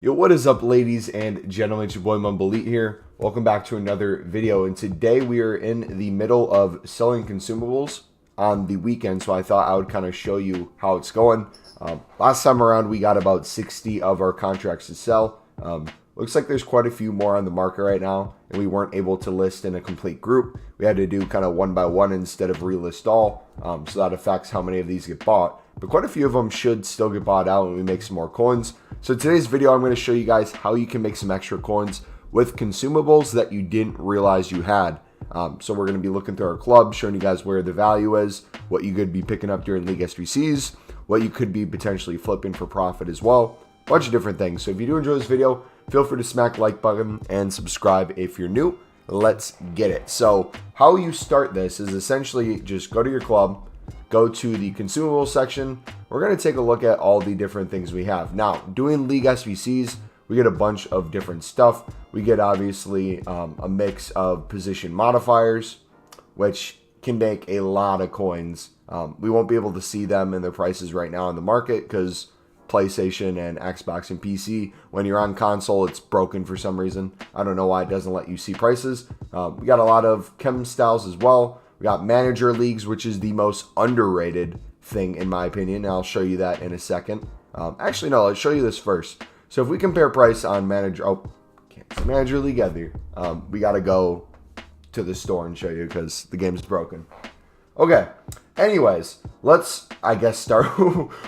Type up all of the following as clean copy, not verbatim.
Yo, what is up, ladies and gentlemen? It's your boy MumboElite here. Welcome back to another video. And today we are in the middle of selling consumables on the weekend, so I thought I would kind of show you how it's going. Last time around, we got about 60 of our contracts to sell. Looks like there's quite a few more on the market right now, and we weren't able to list in a complete group. We had to do kind of one by one instead of relist all, so that affects how many of these get bought. But quite a few of them should still get bought out when we make some more coins. So today's video, I'm going to show you guys how you can make some extra coins with consumables that you didn't realize you had. So we're going to be looking through our club, showing you guys where the value is, what you could be picking up during League SBCs, what you could be potentially flipping for profit as well. A bunch of different things. So if you do enjoy this video, feel free to smack the like button and subscribe if you're new. Let's get it. So how you start this is essentially just go to your club, go to the consumable section. We're going to take a look at all the different things we have. Now, doing League SBCs, we get a bunch of different stuff. We get obviously a mix of position modifiers, which can make a lot of coins. We won't be able to see them in their prices right now in the market because PlayStation and Xbox and PC, when you're on console, it's broken for some reason. I don't know why it doesn't let you see prices. We got a lot of Chem Styles as well. We got manager leagues, which is the most underrated thing in my opinion. I'll show you that in a second. Actually, no, let's show you this first. So if we compare price on manager, can't see manager league either. We got to go to the store and show you because the game's broken. Okay. Anyways, let's, I guess, start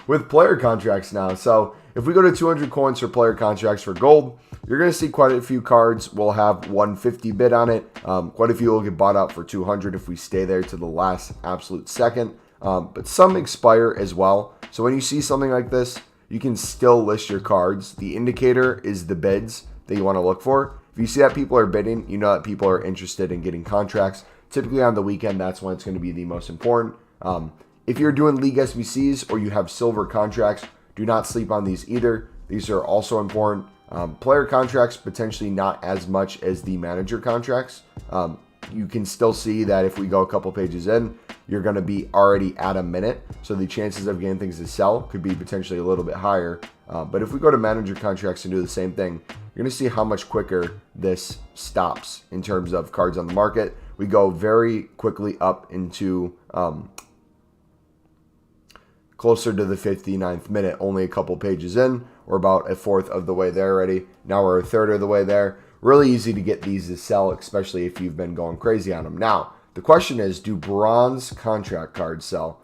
with player contracts now. So if we go to 200 coins for player contracts for gold, you're going to see quite a few cards will have 150 bid on it. Quite a few will get bought out for 200 if we stay there to the last absolute second. But some expire as well. So when you see something like this, you can still list your cards. The indicator is the bids that you want to look for. If you see that people are bidding, you know that people are interested in getting contracts. Typically on the weekend, that's when it's going to be the most important. If you're doing League SBCs or you have silver contracts, do not sleep on these either. These are also important. Player contracts, potentially not as much as the manager contracts. You can still see that if we go a couple pages in, you're going to be already at a minute. So the chances of getting things to sell could be potentially a little bit higher. But if we go to manager contracts and do the same thing, you're going to see how much quicker this stops in terms of cards on the market. We go very quickly up into closer to the 59th minute, only a couple pages in. We're about a fourth of the way there already. Now we're a third of the way there. Really easy to get these to sell, especially if you've been going crazy on them. Now, the question is, do bronze contract cards sell?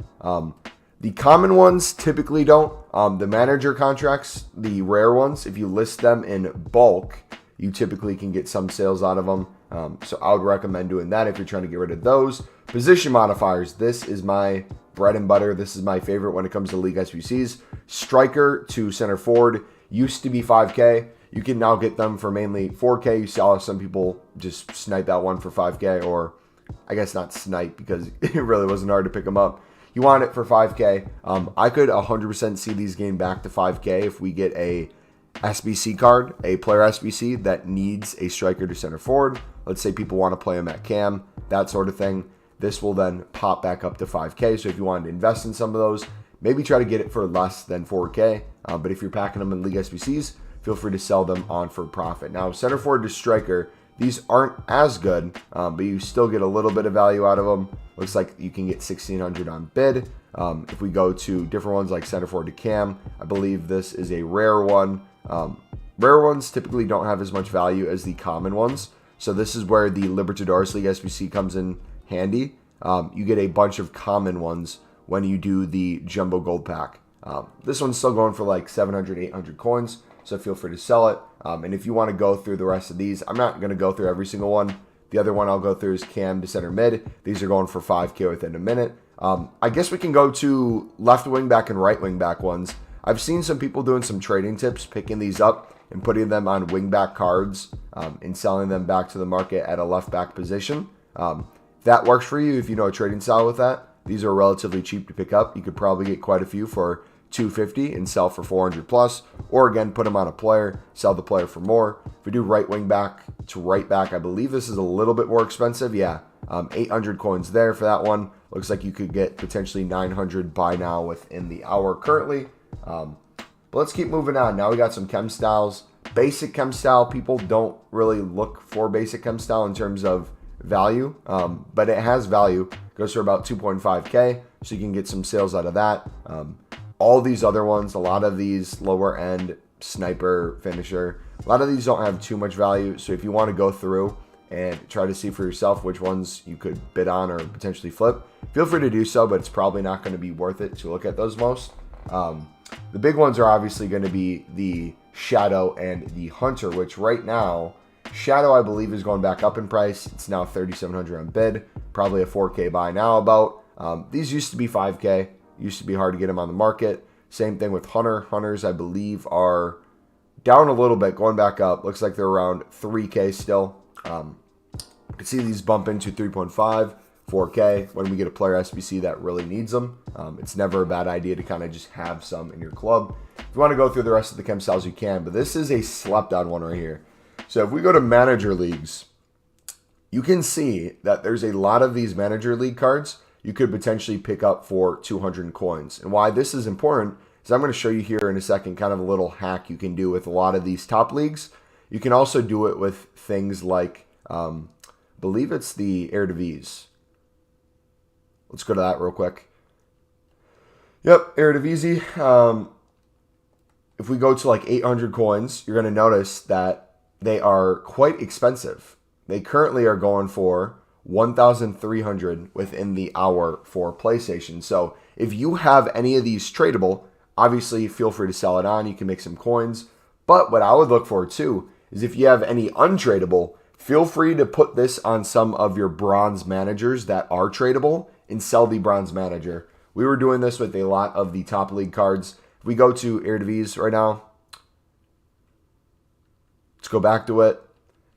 The common ones typically don't. The manager contracts, the rare ones, if you list them in bulk, you typically can get some sales out of them. So I would recommend doing that if you're trying to get rid of those. Position modifiers, this is my bread and butter. This is my favorite when it comes to League SBCs. Striker to center forward used to be 5K. You can now get them for mainly 4K. You saw some people just snipe that one for 5K, or I guess not snipe because it really wasn't hard to pick them up. You want it for 5K. I could 100% see these getting back to 5K if we get a SBC card, a player SBC that needs a striker to center forward. Let's say people want to play him at cam, that sort of thing. This will then pop back up to 5K. So if you wanted to invest in some of those, maybe try to get it for less than 4K. But if you're packing them in League SBCs, feel free to sell them on for profit. Now, center forward to striker, these aren't as good, but you still get a little bit of value out of them. Looks like you can get 1,600 on bid. If we go to different ones like center forward to cam, I believe this is a rare one. Rare ones typically don't have as much value as the common ones. So this is where the Libertadores League SBC comes in handy. You get a bunch of common ones when you do the jumbo gold pack. This one's still going for like 700, 800 coins. So feel free to sell it. And if you want to go through the rest of these, I'm not going to go through every single one. The other one I'll go through is cam to center mid. These are going for 5K within a minute. I guess we can go to left wing back and right wing back ones. I've seen some people doing some trading tips, picking these up and putting them on wing back cards and selling them back to the market at a left back position. That works for you if you know a trading style with that. These are relatively cheap to pick up. You could probably get quite a few for $250 and sell for 400 plus, or again, put them on a player, sell the player for more. If we do right wing back to right back, I believe this is a little bit more expensive. Yeah, 800 coins there for that one. Looks like you could get potentially 900 by now within the hour currently. But let's keep moving on. Now we got some Chem Styles. basic Chem Style, people don't really look for basic Chem Style in terms of value, but it has value. It goes for about 2.5K, so you can get some sales out of that. All these other ones, a lot of these lower end sniper finisher, a lot of these don't have too much value. So if you want to go through and try to see for yourself which ones you could bid on or potentially flip, feel free to do so, but it's probably not going to be worth it to look at those most. The big ones are obviously going to be the Shadow and the Hunter, which right now, Shadow I believe is going back up in price. It's now 3,700 on bid, probably a 4K buy now about. These used to be 5K, used to be hard to get them on the market. Same thing with Hunter. Hunters I believe are down a little bit, going back up. Looks like they're around 3K still. You can see these bump into 3.5, 4K when we get a player SBC that really needs them. It's never a bad idea to kind of just have some in your club. If you want to go through the rest of the Chem Styles, you can, but this is a slept on one right here. So if we go to manager leagues, you can see that there's a lot of these manager league cards you could potentially pick up for 200 coins. And why this is important is I'm going to show you here in a second kind of a little hack you can do with a lot of these top leagues. You can also do it with things like, I believe it's the Eredivisie. Let's go to that real quick. Yep, Eredivisie. If we go to like 800 coins, you're going to notice that they are quite expensive. They currently are going for 1,300 within the hour for PlayStation. So if you have any of these tradable, obviously feel free to sell it on. You can make some coins. But what I would look for too is if you have any untradable, feel free to put this on some of your bronze managers that are tradable and sell the bronze manager. We were doing this with a lot of the top league cards. If we go to Eredivisie right now, let's go back to it.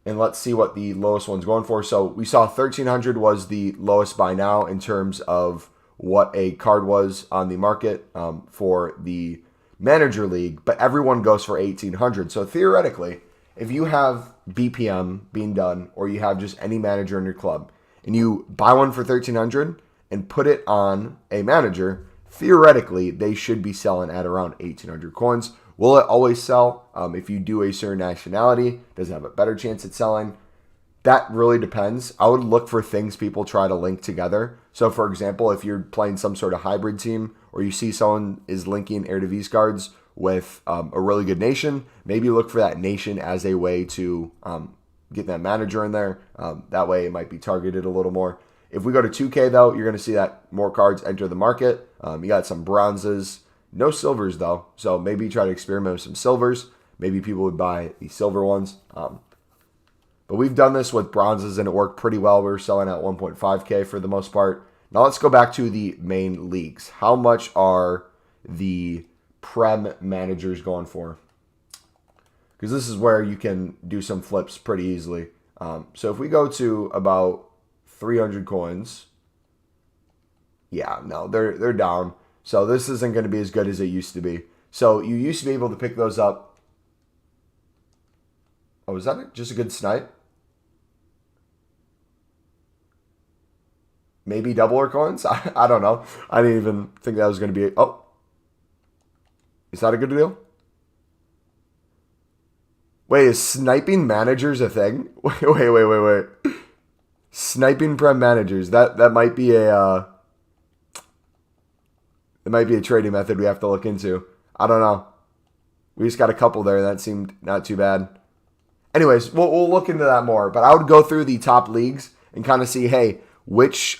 And let's see what the lowest one's going for. So we saw 1,300 was the lowest by now in terms of what a card was on the market for the manager league. But everyone goes for 1,800. So theoretically, if you have BPM being done or you have just any manager in your club and you buy one for 1,300 and put it on a manager, theoretically, they should be selling at around 1,800 coins. Will it always sell? If you do a certain nationality, does it have a better chance at selling? That really depends. I would look for things people try to link together. So, for example, if you're playing some sort of hybrid team or you see someone is linking Eredivisie cards with a really good nation, maybe look for that nation as a way to get that manager in there. That way it might be targeted a little more. If we go to 2K, though, you're going to see that more cards enter the market. You got some bronzes. No silvers, though, so maybe try to experiment with some silvers. Maybe people would buy the silver ones. But we've done this with bronzes, and it worked pretty well. We were selling at 1.5K for the most part. Now let's go back to the main leagues. How much are the Prem managers going for? Because this is where you can do some flips pretty easily. So if we go to about 300 coins, yeah, no, they're down. So this isn't going to be as good as it used to be. So you used to be able to pick those up. Oh, is that just a good snipe? Maybe doubler coins? I don't know. I didn't even think that was going to be... Oh. Is that a good deal? Wait, is sniping managers a thing? Wait. Sniping Prem managers. That might be a... It might be a trading method we have to look into. I don't know. We just got a couple there. That seemed not too bad. Anyways, we'll look into that more. But I would go through the top leagues and kind of see, hey, which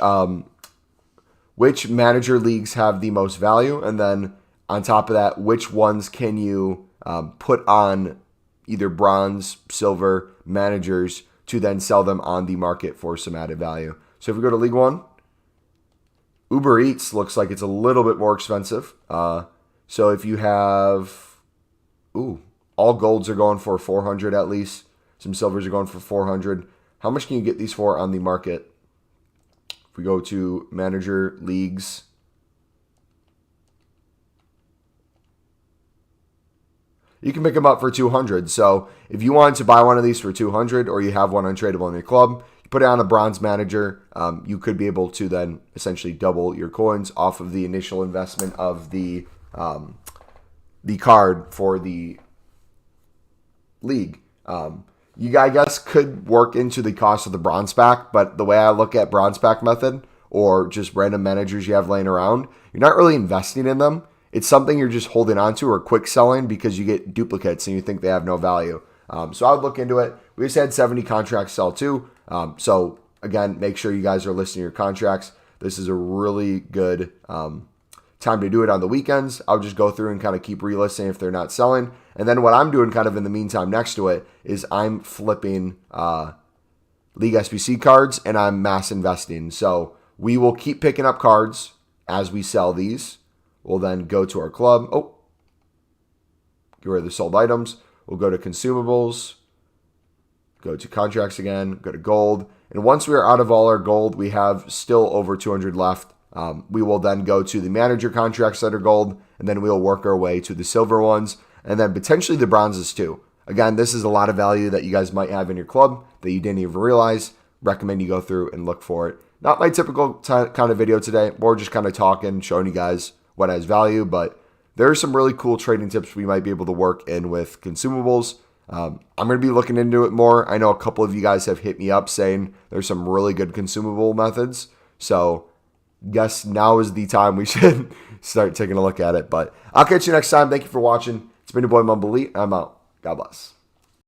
manager leagues have the most value, and then on top of that, which ones can you put on either bronze, silver managers to then sell them on the market for some added value. So if we go to League One, Uber Eats looks like it's a little bit more expensive. So if you have, all golds are going for 400 at least. Some silvers are going for 400. How much can you get these for on the market? If we go to manager leagues, you can pick them up for 200. So if you wanted to buy one of these for 200 or you have one untradeable in your club, put it on a bronze manager, you could be able to then essentially double your coins off of the initial investment of the card for the league. You, I guess, could work into the cost of the bronze pack, but the way I look at bronze pack method or just random managers you have laying around, you're not really investing in them. It's something you're just holding on to or quick selling because you get duplicates and you think they have no value. So I would look into it. We just had 70 contracts sell too. So again, make sure you guys are listing your contracts. This is a really good time to do it on the weekends. I'll just go through and kind of keep relisting if they're not selling. And then what I'm doing kind of in the meantime next to it is I'm flipping League SBC cards and I'm mass investing. So we will keep picking up cards as we sell these. We'll then go to our club. Oh, get rid of the sold items. We'll go to consumables, go to contracts again, go to gold. And once we are out of all our gold, we have still over 200 left. We will then go to the manager contracts that are gold, and then we'll work our way to the silver ones, and then potentially the bronzes too. Again, this is a lot of value that you guys might have in your club that you didn't even realize. Recommend you go through and look for it. Not my typical kind of video today. More just kind of talking, showing you guys what has value, but there are some really cool trading tips we might be able to work in with consumables. I'm going to be looking into it more. I know a couple of you guys have hit me up saying there's some really good consumable methods. So guess now is the time we should start taking a look at it. But I'll catch you next time. Thank you for watching. It's been your boy MumboElite. I'm out. God bless.